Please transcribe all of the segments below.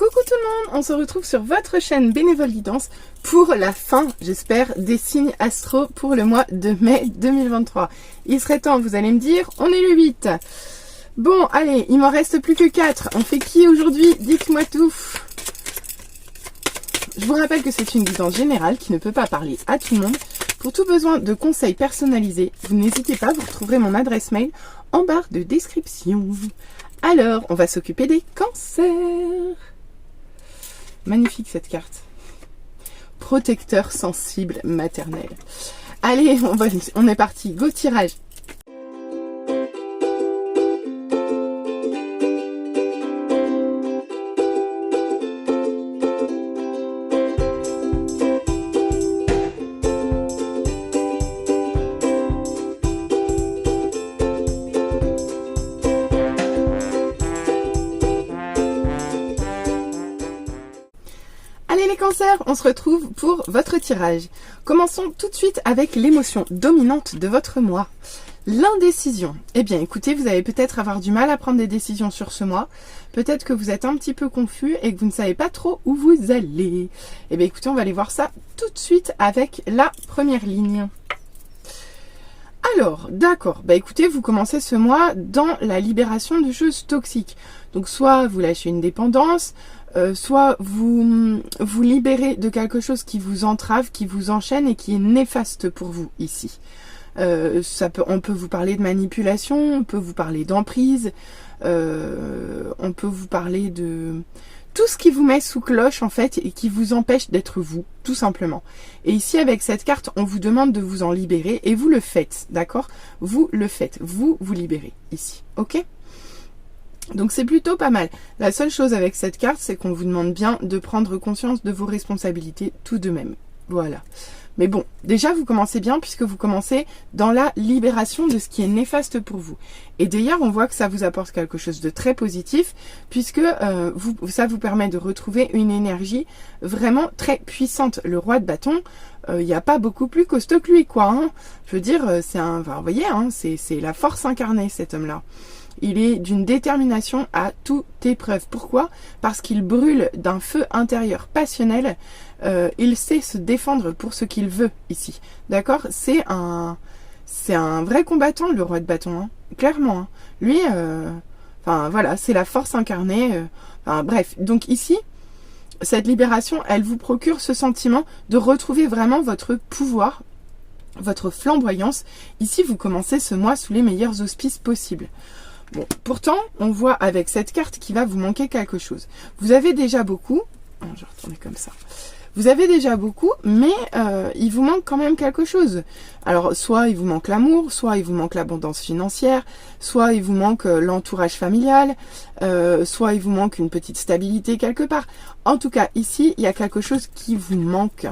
Coucou tout le monde, on se retrouve sur votre chaîne Bénévole Guidance pour la fin, j'espère, des signes astro pour le mois de mai 2023. Il serait temps, vous allez me dire, on est le 8. Bon, allez, il m'en reste plus que 4. On fait qui aujourd'hui? Dites-moi tout. Je vous rappelle que c'est une guidance générale qui ne peut pas parler à tout le monde. Pour tout besoin de conseils personnalisés, vous n'hésitez pas, vous retrouverez mon adresse mail en barre de description. Alors, on va s'occuper des cancers. Magnifique cette carte. Protecteur sensible maternel. Allez, on est parti. Go tirage. Allez les cancers, on se retrouve pour votre tirage. Commençons tout de suite avec l'émotion dominante de votre mois. L'indécision. Eh bien écoutez, vous allez peut-être avoir du mal à prendre des décisions sur ce mois. Peut-être que vous êtes un petit peu confus et que vous ne savez pas trop où vous allez. Eh bien écoutez, on va aller voir ça tout de suite avec la première ligne. Alors, d'accord, bah écoutez, vous commencez ce mois dans la libération de choses toxiques. Donc soit vous lâchez une dépendance, soit vous vous libérez de quelque chose qui vous entrave, qui vous enchaîne et qui est néfaste pour vous ici. On peut vous parler de manipulation, on peut vous parler d'emprise, on peut vous parler de tout ce qui vous met sous cloche en fait et qui vous empêche d'être vous, tout simplement. Et ici avec cette carte, on vous demande de vous en libérer et vous le faites, d'accord? Vous le faites, vous vous libérez ici, ok? Donc c'est plutôt pas mal. La seule chose avec cette carte, c'est qu'on vous demande bien de prendre conscience de vos responsabilités tout de même. Voilà. Mais bon, déjà vous commencez bien puisque vous commencez dans la libération de ce qui est néfaste pour vous. Et d'ailleurs, on voit que ça vous apporte quelque chose de très positif puisque ça vous permet de retrouver une énergie vraiment très puissante. Le roi de bâton, il n'y a pas beaucoup plus costaud que lui, quoi. Hein. Je veux dire, vous voyez, hein, c'est la force incarnée, cet homme-là. Il est d'une détermination à toute épreuve. Pourquoi? Parce qu'il brûle d'un feu intérieur passionnel. Il sait se défendre pour ce qu'il veut ici. D'accord? C'est un vrai combattant, le roi de bâton. Hein. Clairement. Hein. Lui, voilà, c'est la force incarnée. Bref, donc ici, cette libération, elle vous procure ce sentiment de retrouver vraiment votre pouvoir, votre flamboyance. Ici, vous commencez ce mois sous les meilleurs auspices possibles. Bon, pourtant, on voit avec cette carte qu'il va vous manquer quelque chose. Vous avez déjà beaucoup. Je vais retourner comme ça. Vous avez déjà beaucoup, mais il vous manque quand même quelque chose. Alors, soit il vous manque l'amour, soit il vous manque l'abondance financière, soit il vous manque l'entourage familial, soit il vous manque une petite stabilité quelque part. En tout cas, ici, il y a quelque chose qui vous manque.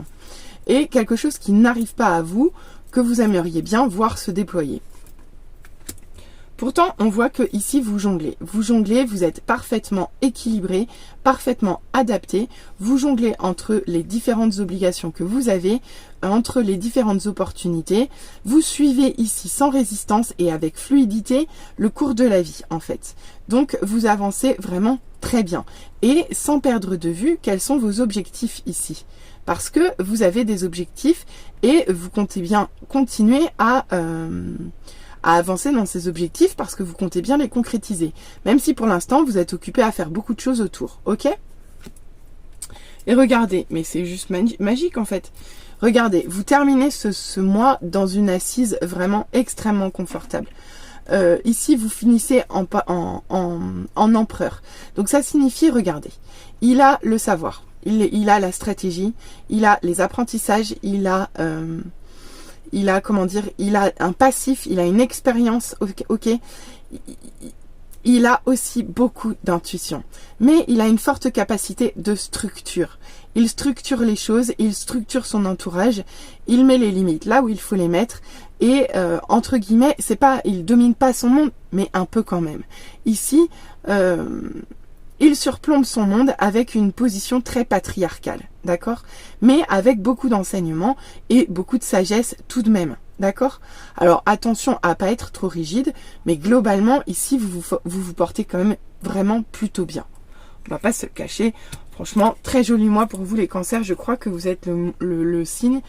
Et quelque chose qui n'arrive pas à vous, que vous aimeriez bien voir se déployer. Pourtant, on voit que ici vous jonglez. Vous jonglez, vous êtes parfaitement équilibré, parfaitement adapté. Vous jonglez entre les différentes obligations que vous avez, entre les différentes opportunités. Vous suivez ici sans résistance et avec fluidité le cours de la vie, en fait. Donc, vous avancez vraiment très bien. Et sans perdre de vue quels sont vos objectifs ici. Parce que vous avez des objectifs et vous comptez bien continuer à avancer dans ces objectifs parce que vous comptez bien les concrétiser. Même si pour l'instant, vous êtes occupé à faire beaucoup de choses autour. Ok? Et regardez, mais c'est juste magique en fait. Regardez, vous terminez ce mois dans une assise vraiment extrêmement confortable. Ici, vous finissez en empereur. Donc ça signifie, regardez, il a le savoir, il a la stratégie, il a les apprentissages, il a comment dire, il a un passif, il a une expérience, ok. Il a aussi beaucoup d'intuition, mais il a une forte capacité de structure. Il structure les choses, il structure son entourage, il met les limites là où il faut les mettre et entre guillemets, c'est pas, il domine pas son monde, mais un peu quand même. Ici, il surplombe son monde avec une position très patriarcale, d'accord? Mais avec beaucoup d'enseignement et beaucoup de sagesse tout de même, d'accord? Alors attention à pas être trop rigide, mais globalement ici vous vous portez quand même vraiment plutôt bien. On va pas se le cacher. Franchement, très joli mois pour vous les cancers. Je crois que vous êtes le signe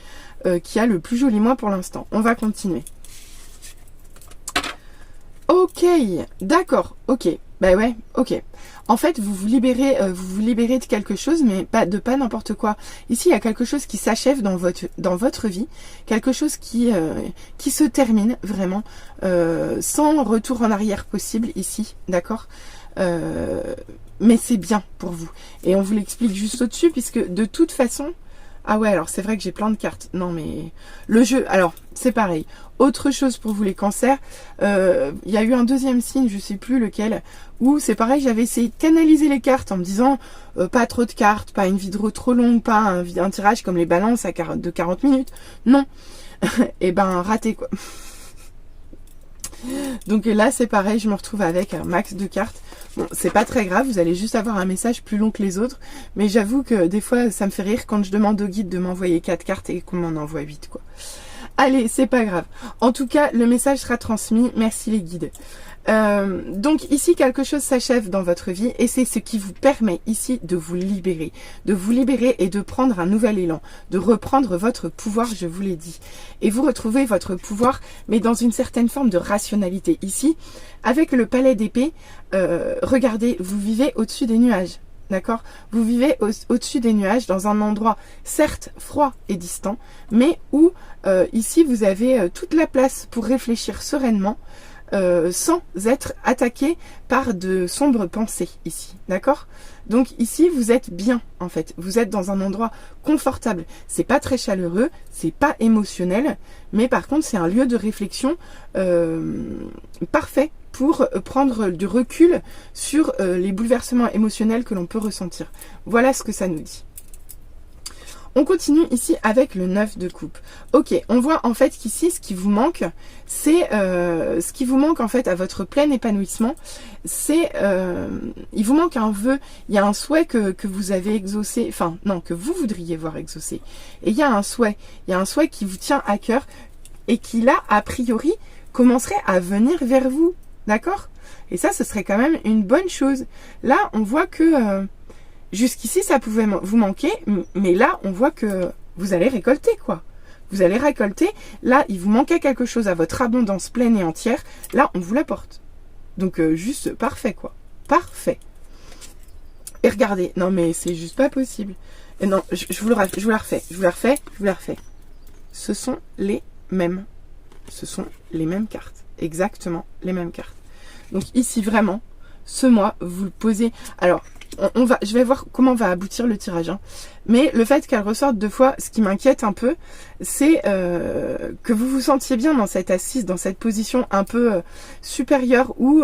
qui a le plus joli mois pour l'instant. On va continuer. Ok, d'accord, ok. Bah ouais, ok. En fait, vous vous libérez de quelque chose, mais pas n'importe quoi. Ici, il y a quelque chose qui s'achève dans votre vie, quelque chose qui se termine vraiment, sans retour en arrière possible ici, d'accord. Mais c'est bien pour vous. Et on vous l'explique juste au-dessus, puisque de toute façon... Ah ouais, alors c'est vrai que j'ai plein de cartes. Non mais... Le jeu, alors, c'est pareil. Autre chose pour vous les cancers, il y a eu un deuxième signe, je sais plus lequel, où c'est pareil, j'avais essayé de canaliser les cartes en me disant pas trop de cartes, pas une vidéo trop longue, pas un tirage comme les balances de 40 minutes. Non. Et ben, raté quoi. Donc là, c'est pareil, je me retrouve avec un max de cartes. Bon, c'est pas très grave, vous allez juste avoir un message plus long que les autres. Mais j'avoue que des fois, ça me fait rire quand je demande au guide de m'envoyer 4 cartes et qu'on m'en envoie 8, quoi. Allez, c'est pas grave. En tout cas, le message sera transmis. Merci les guides. Donc ici, quelque chose s'achève dans votre vie et c'est ce qui vous permet ici de vous libérer et de prendre un nouvel élan, de reprendre votre pouvoir, je vous l'ai dit. Et vous retrouvez votre pouvoir, mais dans une certaine forme de rationalité. Ici, avec le palais d'épée, regardez, vous vivez au-dessus des nuages. D'accord? Vous vivez au-dessus des nuages, dans un endroit certes froid et distant, mais où ici vous avez toute la place pour réfléchir sereinement, sans être attaqué par de sombres pensées ici. D'accord? Donc ici vous êtes bien en fait. Vous êtes dans un endroit confortable. C'est pas très chaleureux, c'est pas émotionnel, mais par contre c'est un lieu de réflexion parfait pour prendre du recul sur les bouleversements émotionnels que l'on peut ressentir. Voilà ce que ça nous dit. On continue ici avec le 9 de coupe. Ok, on voit en fait qu'ici, ce qui vous manque, c'est ce qui vous manque en fait à votre plein épanouissement, c'est il vous manque un vœu, il y a un souhait que vous avez exaucé, enfin non, que vous voudriez voir exaucé. Et il y a un souhait qui vous tient à cœur et qui là, a priori, commencerait à venir vers vous. D'accord? Et ça, ce serait quand même une bonne chose. Là, on voit que jusqu'ici, ça pouvait vous manquer, mais là, on voit que vous allez récolter, quoi. Vous allez récolter. Là, il vous manquait quelque chose à votre abondance pleine et entière. Là, on vous l'apporte. Donc, juste parfait, quoi. Parfait. Et regardez. Non, mais c'est juste pas possible. Et non, je vous la refais. Ce sont les mêmes. Ce sont les mêmes cartes. Exactement les mêmes cartes. Donc ici vraiment, ce mois, vous le posez. Alors, je vais voir comment va aboutir le tirage. Hein. Mais le fait qu'elle ressorte 2 fois, ce qui m'inquiète un peu, c'est que vous vous sentiez bien dans cette assise, dans cette position un peu supérieure où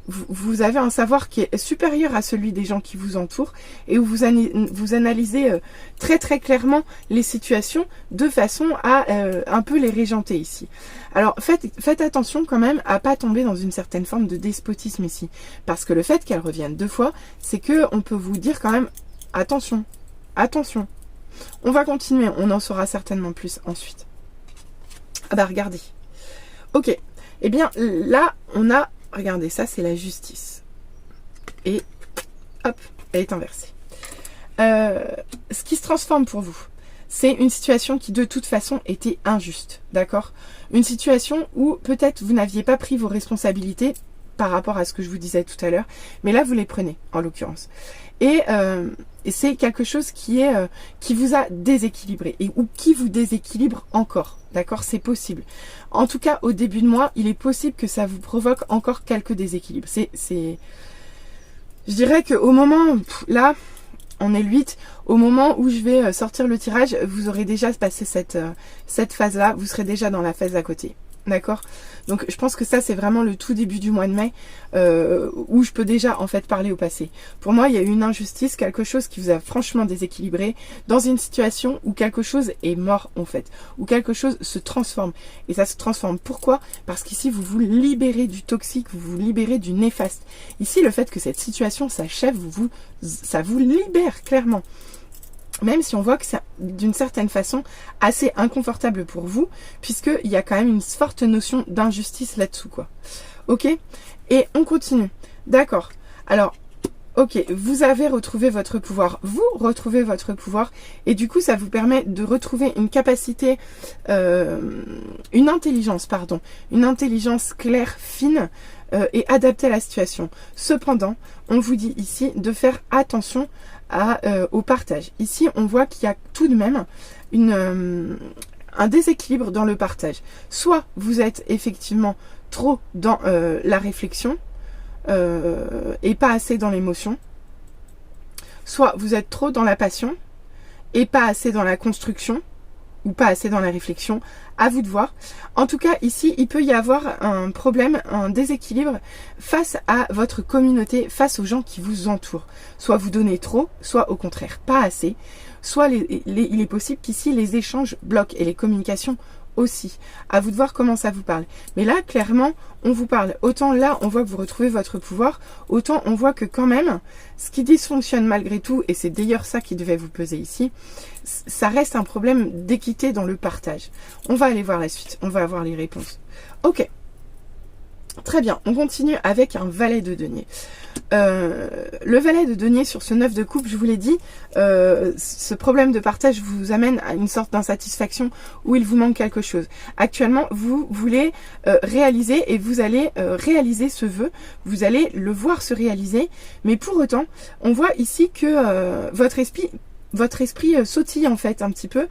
vous avez un savoir qui est supérieur à celui des gens qui vous entourent et où vous analysez très très clairement les situations de façon à un peu les régenter ici. Alors faites attention quand même à pas tomber dans une certaine forme de despotisme ici, parce que le fait qu'elle revienne 2 fois, c'est que on peut vous dire quand même attention, attention. On va continuer, on en saura certainement plus ensuite. Ah bah regardez. Ok, eh bien là on a... Regardez, ça c'est la justice. Et hop, elle est inversée. Ce qui se transforme pour vous, c'est une situation qui de toute façon était injuste, d'accord? Une situation où peut-être vous n'aviez pas pris vos responsabilités par rapport à ce que je vous disais tout à l'heure, mais là vous les prenez en l'occurrence. Et c'est quelque chose qui vous a déséquilibré ou qui vous déséquilibre encore. D'accord, c'est possible. En tout cas, au début de mois, il est possible que ça vous provoque encore quelques déséquilibres. Je dirais qu'au moment, là, on est le 8, au moment où je vais sortir le tirage, vous aurez déjà passé cette phase-là, vous serez déjà dans la phase à côté. D'accord? Donc je pense que ça c'est vraiment le tout début du mois de mai où je peux déjà en fait parler au passé. Pour moi il y a eu une injustice, quelque chose qui vous a franchement déséquilibré dans une situation où quelque chose est mort en fait, où quelque chose se transforme. Et ça se transforme pourquoi? Parce qu'ici vous vous libérez du toxique, vous vous libérez du néfaste. Ici le fait que cette situation s'achève, ça vous libère clairement. Même si on voit que c'est d'une certaine façon assez inconfortable pour vous, puisqu'il y a quand même une forte notion d'injustice là-dessous, quoi. Ok? Et on continue. D'accord. Alors, Ok, vous avez retrouvé votre pouvoir, vous retrouvez votre pouvoir, et du coup ça vous permet de retrouver une capacité, une intelligence claire, fine et adaptée à la situation. Cependant, on vous dit ici de faire attention au partage. Ici, on voit qu'il y a tout de même un déséquilibre dans le partage. Soit vous êtes effectivement trop dans la réflexion, et pas assez dans l'émotion, soit vous êtes trop dans la passion et pas assez dans la construction ou pas assez dans la réflexion, à vous de voir. En tout cas, ici, il peut y avoir un problème, un déséquilibre face à votre communauté, face aux gens qui vous entourent. Soit vous donnez trop, soit au contraire pas assez, soit il est possible qu'ici les échanges bloquent et les communications aussi. À vous de voir comment ça vous parle. Mais là, clairement, on vous parle. Autant là, on voit que vous retrouvez votre pouvoir, autant on voit que quand même, ce qui dysfonctionne malgré tout, et c'est d'ailleurs ça qui devait vous peser ici, ça reste un problème d'équité dans le partage. On va aller voir la suite, on va avoir les réponses. Ok. Très bien, on continue avec un valet de denier. Le valet de denier sur ce 9 de coupe, je vous l'ai dit, ce problème de partage vous amène à une sorte d'insatisfaction où il vous manque quelque chose. Actuellement, vous voulez réaliser et vous allez réaliser ce vœu, vous allez le voir se réaliser, mais pour autant, on voit ici que votre esprit sautille en fait un petit peu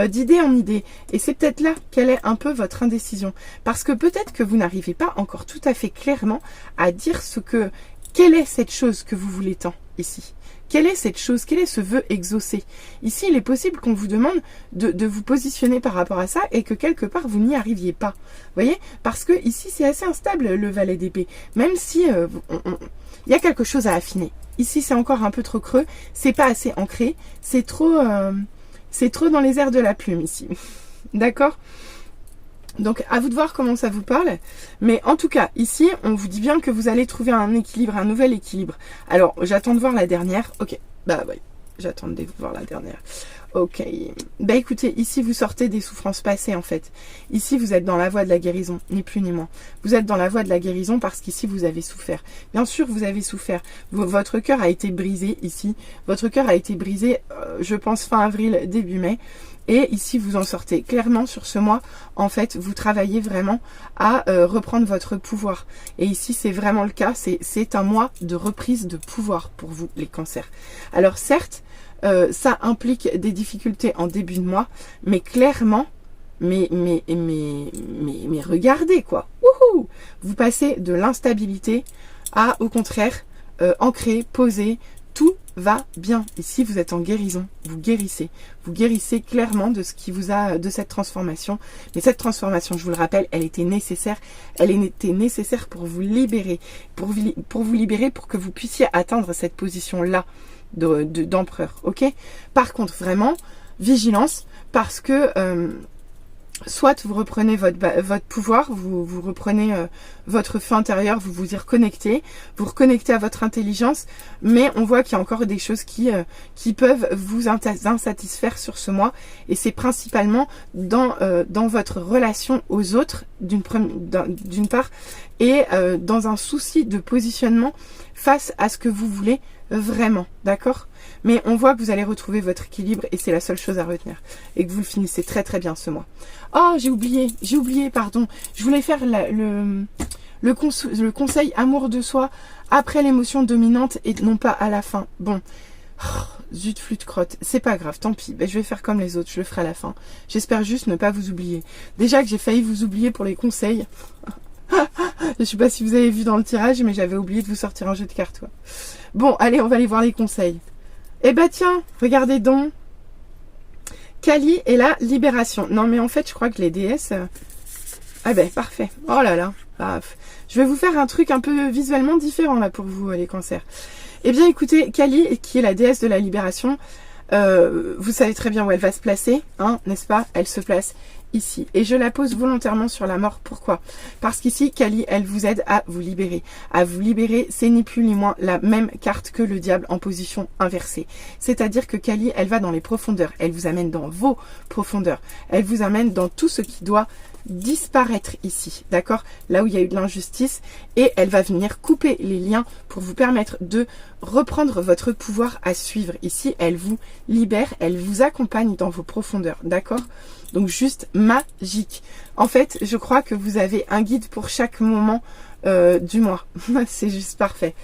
d'idée en idée. Et c'est peut-être là quelle est un peu votre indécision. Parce que peut-être que vous n'arrivez pas encore tout à fait clairement à dire quelle est cette chose que vous voulez tant ici. Quelle est cette chose? Quel est ce vœu exaucé? Ici, il est possible qu'on vous demande de vous positionner par rapport à ça et que quelque part, vous n'y arriviez pas. Vous voyez? Parce que ici, c'est assez instable, le valet d'épée. Même si il y a quelque chose à affiner. Ici, c'est encore un peu trop creux. C'est pas assez ancré. C'est trop dans les airs de la plume, ici. D'accord? Donc, à vous de voir comment ça vous parle. Mais en tout cas, ici, on vous dit bien que vous allez trouver un équilibre, un nouvel équilibre. Alors, j'attends de voir la dernière. Ok, bah oui, j'attends de voir la dernière. Ok, bah écoutez, ici, vous sortez des souffrances passées, en fait. Ici, vous êtes dans la voie de la guérison, ni plus ni moins. Vous êtes dans la voie de la guérison parce qu'ici, vous avez souffert. Bien sûr, vous avez souffert. Votre cœur a été brisé, ici. Votre cœur a été brisé, je pense, fin avril, début mai. Et ici, vous en sortez. Clairement, sur ce mois, en fait, vous travaillez vraiment à reprendre votre pouvoir. Et ici, c'est vraiment le cas. C'est un mois de reprise de pouvoir pour vous, les cancers. Alors, certes, ça implique des difficultés en début de mois, mais clairement, mais regardez, quoi. Wouhou! Vous passez de l'instabilité à, au contraire, ancré, posé. Tout va bien. Ici, vous êtes en guérison. Vous guérissez. Vous guérissez clairement de ce qui vous a, de cette transformation. Mais cette transformation, je vous le rappelle, elle était nécessaire. Elle était nécessaire pour vous libérer. Pour vous libérer, pour que vous puissiez atteindre cette position-là d'empereur. Ok? Par contre, vraiment, vigilance, parce que soit vous reprenez votre pouvoir, vous reprenez votre feu intérieur, vous vous y reconnectez, vous reconnectez à votre intelligence, mais on voit qu'il y a encore des choses qui peuvent vous insatisfaire sur ce mois, et c'est principalement dans votre relation aux autres, d'une part, et dans un souci de positionnement face à ce que vous voulez vraiment, d'accord? Mais on voit que vous allez retrouver votre équilibre et c'est la seule chose à retenir. Et que vous le finissez très très bien ce mois. Oh, j'ai oublié, pardon. Je voulais faire le conseil amour de soi après l'émotion dominante et non pas à la fin. Bon, zut flûte crotte, c'est pas grave, tant pis. Ben, je vais faire comme les autres, je le ferai à la fin. J'espère juste ne pas vous oublier. Déjà que j'ai failli vous oublier pour les conseils. Je sais pas si vous avez vu dans le tirage, mais j'avais oublié de vous sortir un jeu de cartes. Ouais. Bon, allez, on va aller voir les conseils. Eh ben tiens, regardez donc. Kali et la libération. Non, mais en fait, je crois que les déesses... Ah ben, parfait. Oh là là. Ah, je vais vous faire un truc un peu visuellement différent là pour vous, les cancers. Eh bien, écoutez, Kali, qui est la déesse de la libération, vous savez très bien où elle va se placer, hein, n'est-ce pas? Elle se place ici. Et je la pose volontairement sur la mort. Pourquoi? Parce qu'ici, Kali, elle vous aide à vous libérer. À vous libérer, c'est ni plus ni moins la même carte que le diable en position inversée. C'est-à-dire que Kali, elle va dans les profondeurs. Elle vous amène dans vos profondeurs. Elle vous amène dans tout ce qui doit disparaître ici, d'accord? Là où il y a eu de l'injustice, et elle va venir couper les liens pour vous permettre de reprendre votre pouvoir à suivre. Ici, elle vous libère, elle vous accompagne dans vos profondeurs, d'accord? Donc juste magique. En fait, je crois que vous avez un guide pour chaque moment du mois. C'est juste parfait.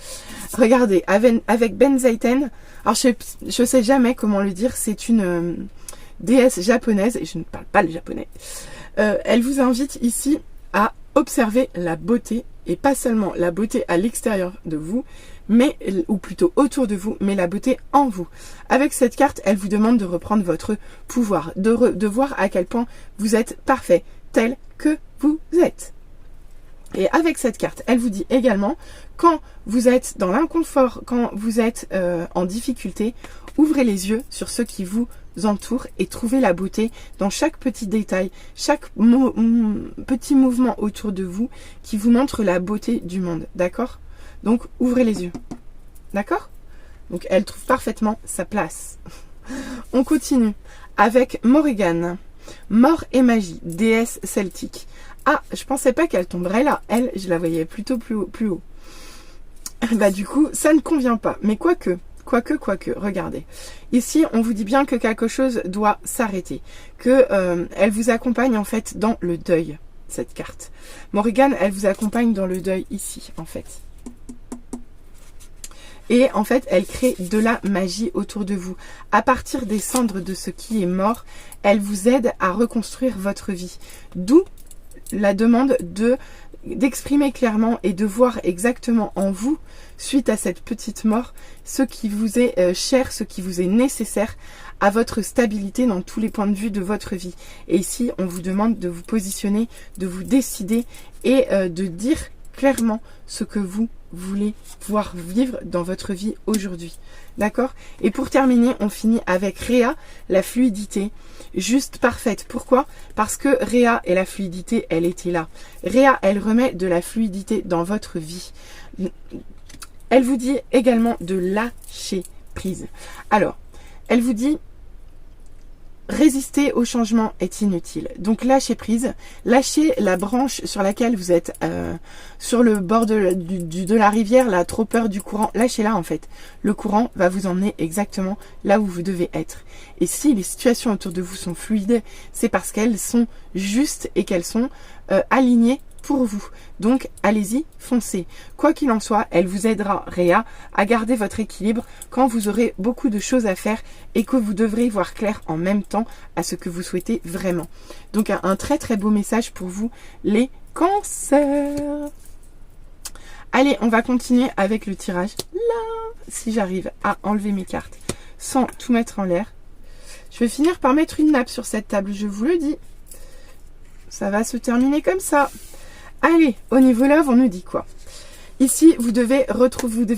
Regardez, avec Benzaiten, alors je sais jamais comment le dire, c'est une déesse japonaise, et je ne parle pas le japonais. Elle vous invite ici à observer la beauté, et pas seulement la beauté à l'extérieur de vous, mais, ou plutôt autour de vous, mais la beauté en vous. Avec cette carte, elle vous demande de reprendre votre pouvoir, de voir à quel point vous êtes parfait, tel que vous êtes. Et avec cette carte, elle vous dit également, quand vous êtes dans l'inconfort, quand vous êtes en difficulté, ouvrez les yeux sur ce qui vous entoure et trouvez la beauté dans chaque petit détail, chaque petit mouvement autour de vous qui vous montre la beauté du monde, d'accord? Donc, ouvrez les yeux, d'accord? Donc, elle trouve parfaitement sa place. On continue avec Morrigan, mort et magie, déesse celtique. Ah, je pensais pas qu'elle tomberait là. Elle, je la voyais plutôt plus haut. Bah du coup, ça ne convient pas. Mais quoique, regardez. Ici, on vous dit bien que quelque chose doit s'arrêter. Que elle vous accompagne en fait dans le deuil, cette carte. Morrigan, elle vous accompagne dans le deuil ici, en fait. Et en fait, elle crée de la magie autour de vous. À partir des cendres de ce qui est mort, elle vous aide à reconstruire votre vie. D'où la demande d'exprimer clairement et de voir exactement en vous, suite à cette petite mort, ce qui vous est cher, ce qui vous est nécessaire à votre stabilité dans tous les points de vue de votre vie. Et ici, on vous demande de vous positionner, de vous décider et de dire clairement ce que vous voulez voir vivre dans votre vie aujourd'hui. D'accord? Et pour terminer, on finit avec Réa, la fluidité. Juste parfaite. Pourquoi? Parce que Réa et la fluidité, elle était là. Réa, elle remet de la fluidité dans votre vie. Elle vous dit également de lâcher prise. Alors, elle vous dit résister au changement est inutile. Donc lâchez prise, lâchez la branche sur laquelle vous êtes sur le bord de la rivière, là, trop peur du courant. Lâchez-la en fait. Le courant va vous emmener exactement là où vous devez être. Et si les situations autour de vous sont fluides, c'est parce qu'elles sont justes et qu'elles sont alignées pour vous. Donc, allez-y, foncez. Quoi qu'il en soit, elle vous aidera, Réa, à garder votre équilibre quand vous aurez beaucoup de choses à faire et que vous devrez voir clair en même temps à ce que vous souhaitez vraiment. Donc, un très très beau message pour vous, les cancers. Allez, on va continuer avec le tirage. Là, si j'arrive à enlever mes cartes sans tout mettre en l'air. Je vais finir par mettre une nappe sur cette table, je vous le dis. Ça va se terminer comme ça. Allez, au niveau love, on nous dit quoi? Ici, vous devez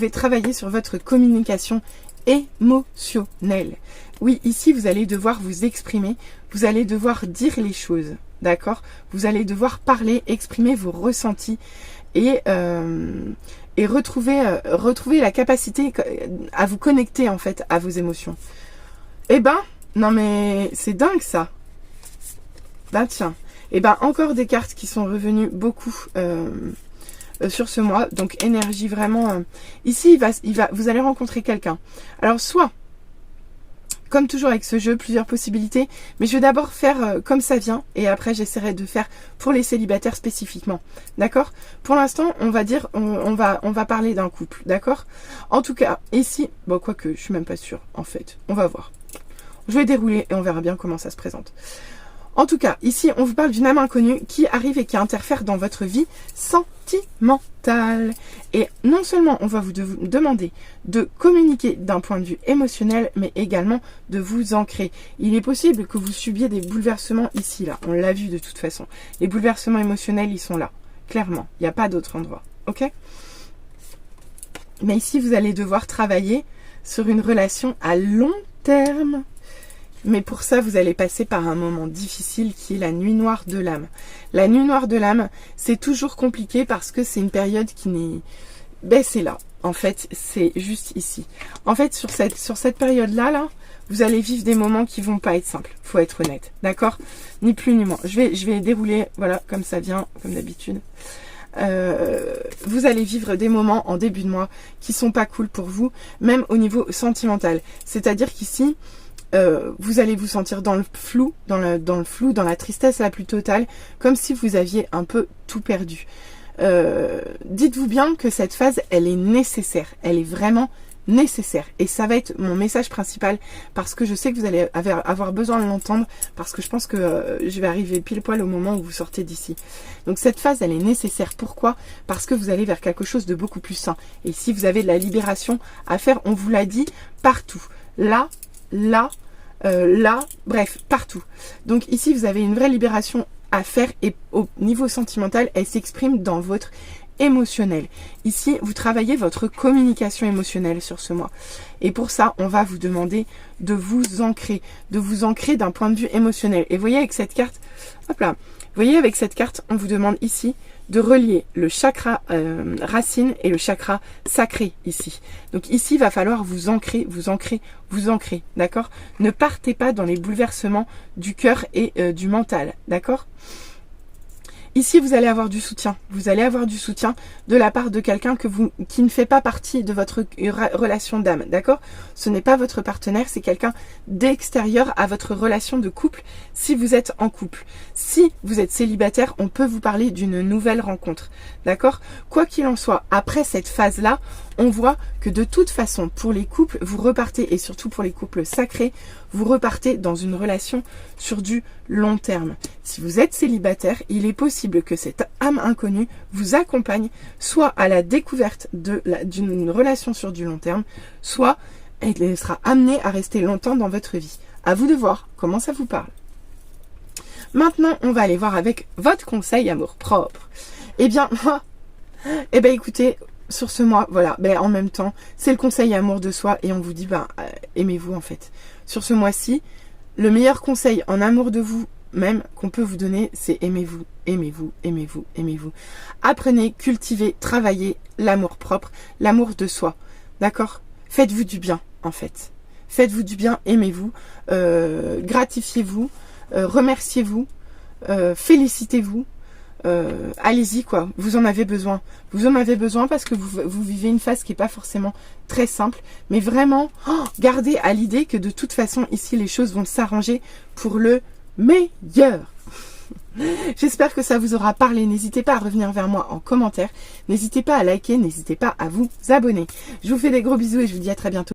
travailler sur votre communication émotionnelle. Oui, ici, vous allez devoir vous exprimer, vous allez devoir dire les choses, d'accord? Vous allez devoir parler, exprimer vos ressentis et retrouver la capacité à vous connecter, en fait, à vos émotions. Eh ben, non mais c'est dingue ça. Ben tiens. Et ben encore des cartes qui sont revenues beaucoup sur ce mois. Donc énergie vraiment. Ici vous allez rencontrer quelqu'un. Alors soit, comme toujours avec ce jeu, plusieurs possibilités. Mais je vais d'abord faire comme ça vient. Et après j'essaierai de faire pour les célibataires spécifiquement. D'accord? Pour l'instant on va dire, on va parler d'un couple. D'accord? En tout cas ici, bon quoique je suis même pas sûre en fait. On va voir. Je vais dérouler et on verra bien comment ça se présente. En tout cas, ici, on vous parle d'une âme inconnue qui arrive et qui interfère dans votre vie sentimentale. Et non seulement on va vous demander de communiquer d'un point de vue émotionnel, mais également de vous ancrer. Il est possible que vous subiez des bouleversements ici, là. On l'a vu de toute façon. Les bouleversements émotionnels, ils sont là. Clairement. Il n'y a pas d'autre endroit. Ok? Mais ici, vous allez devoir travailler sur une relation à long terme. Mais pour ça, vous allez passer par un moment difficile qui est la nuit noire de l'âme. La nuit noire de l'âme, c'est toujours compliqué parce que c'est une période qui n'est... Ben c'est là. En fait, c'est juste ici. En fait, sur cette période-là, là, vous allez vivre des moments qui vont pas être simples. Faut être honnête. D'accord? Ni plus ni moins. Je vais dérouler, voilà, comme ça vient, comme d'habitude. vous allez vivre des moments en début de mois qui sont pas cool pour vous, même au niveau sentimental. C'est-à-dire qu'ici, vous allez vous sentir dans le flou, dans la tristesse la plus totale, comme si vous aviez un peu tout perdu. Dites-vous bien que cette phase, elle est nécessaire. Elle est vraiment nécessaire. Et ça va être mon message principal, parce que je sais que vous allez avoir besoin de l'entendre, parce que je pense que je vais arriver pile poil au moment où vous sortez d'ici. Donc cette phase, elle est nécessaire. Pourquoi? Parce que vous allez vers quelque chose de beaucoup plus sain. Et si vous avez de la libération à faire, on vous l'a dit, partout. Là, bref, partout. Donc ici, vous avez une vraie libération à faire, et au niveau sentimental, elle s'exprime dans votre émotionnel. Ici, vous travaillez votre communication émotionnelle sur ce mois. Et pour ça, on va vous demander de vous ancrer d'un point de vue émotionnel. Et vous voyez avec cette carte, hop là, vous voyez avec cette carte, on vous demande ici de relier le chakra racine et le chakra sacré ici. Donc ici, il va falloir vous ancrer, d'accord? Ne partez pas dans les bouleversements du cœur et du mental, d'accord? Ici, vous allez avoir du soutien. Vous allez avoir du soutien de la part de quelqu'un qui ne fait pas partie de votre relation d'âme, d'accord? Ce n'est pas votre partenaire, c'est quelqu'un d'extérieur à votre relation de couple, si vous êtes en couple. Si vous êtes célibataire, on peut vous parler d'une nouvelle rencontre, d'accord? Quoi qu'il en soit, après cette phase-là, on voit que de toute façon, pour les couples, vous repartez, et surtout pour les couples sacrés, vous repartez dans une relation sur du long terme. Si vous êtes célibataire, il est possible que cette âme inconnue vous accompagne soit à la découverte d'une relation sur du long terme, soit elle sera amenée à rester longtemps dans votre vie. À vous de voir comment ça vous parle. Maintenant, on va aller voir avec votre conseil amour-propre. Eh bien, écoutez, sur ce mois, voilà, en même temps, c'est le conseil amour de soi, et on vous dit, aimez-vous en fait. Sur ce mois-ci, le meilleur conseil en amour de vous-même qu'on peut vous donner, c'est aimez-vous, aimez-vous, aimez-vous, aimez-vous. Apprenez, cultivez, travaillez l'amour propre, l'amour de soi, d'accord? Faites-vous du bien, en fait. Faites-vous du bien, aimez-vous, gratifiez-vous, remerciez-vous, félicitez-vous. Allez-y quoi, vous en avez besoin. Vous en avez besoin parce que vous vivez une phase qui n'est pas forcément très simple. Mais vraiment, gardez à l'idée que de toute façon, ici, les choses vont s'arranger pour le meilleur. J'espère que ça vous aura parlé. N'hésitez pas à revenir vers moi en commentaire. N'hésitez pas à liker, n'hésitez pas à vous abonner. Je vous fais des gros bisous et je vous dis à très bientôt.